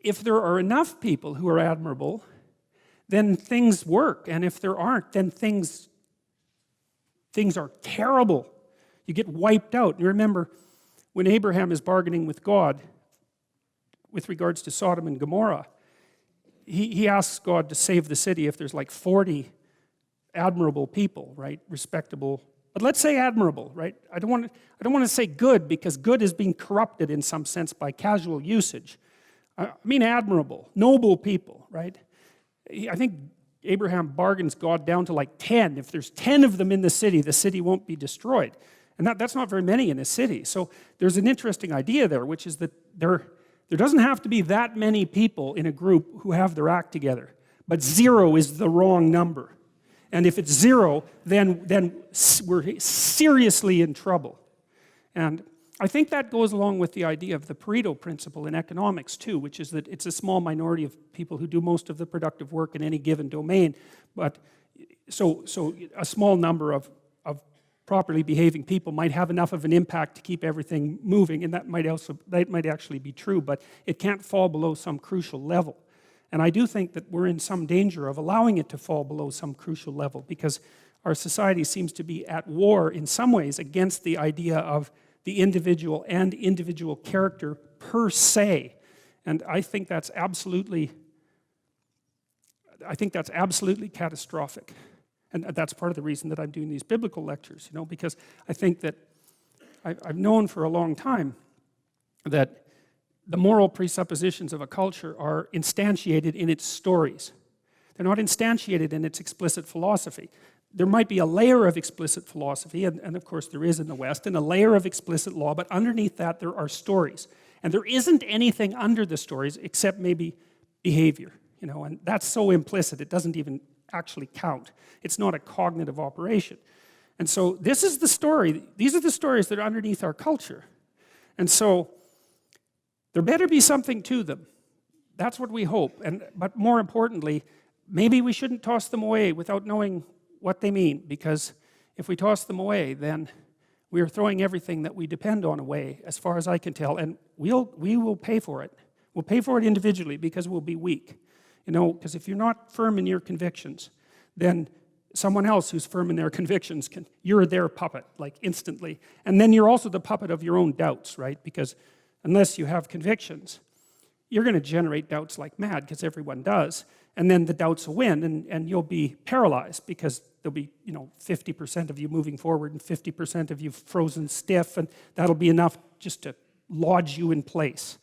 if there are enough people who are admirable, then things work. And if there aren't, then things are terrible. You get wiped out. You remember when Abraham is bargaining with God with regards to Sodom and Gomorrah, he asks God to save the city if there's like 40 admirable people, right? Respectable. But let's say admirable, right? I don't want to say good, because good is being corrupted in some sense by casual usage. I mean admirable, noble people, right? I think Abraham bargains God down to like 10. If there's 10 of them in the city won't be destroyed. And that's not very many in a city. So there's an interesting idea there, which is that there doesn't have to be that many people in a group who have their act together. But 0 is the wrong number. And if it's 0, then we're seriously in trouble. And I think that goes along with the idea of the Pareto principle in economics too, which is that it's a small minority of people who do most of the productive work in any given domain. But so a small number of properly behaving people might have enough of an impact to keep everything moving, and that might actually be true, but it can't fall below some crucial level. And I do think that we're in some danger of allowing it to fall below some crucial level, because our society seems to be at war in some ways against the idea of the individual and individual character per se. And I think that's absolutely catastrophic. And that's part of the reason that I'm doing these biblical lectures, because I think that I've known for a long time that the moral presuppositions of a culture are instantiated in its stories. They're not instantiated in its explicit philosophy. There might be a layer of explicit philosophy, and of course there is in the West, and a layer of explicit law, but underneath that there are stories. And there isn't anything under the stories except maybe behavior, and that's so implicit it doesn't even actually count. It's not a cognitive operation. And so this is the story. These are the stories that are underneath our culture. And so there better be something to them. That's what we hope. But more importantly, maybe we shouldn't toss them away without knowing what they mean, because if we toss them away, then we are throwing everything that we depend on away, as far as I can tell, and we will pay for it. We'll pay for it individually because we'll be weak. Because if you're not firm in your convictions, then someone else who's firm in their convictions, you're their puppet, like instantly. And then you're also the puppet of your own doubts, right? Because unless you have convictions, you're going to generate doubts like mad, because everyone does. And then the doubts will win, and you'll be paralyzed, because there'll be 50% of you moving forward and 50% of you frozen stiff, and that'll be enough just to lodge you in place.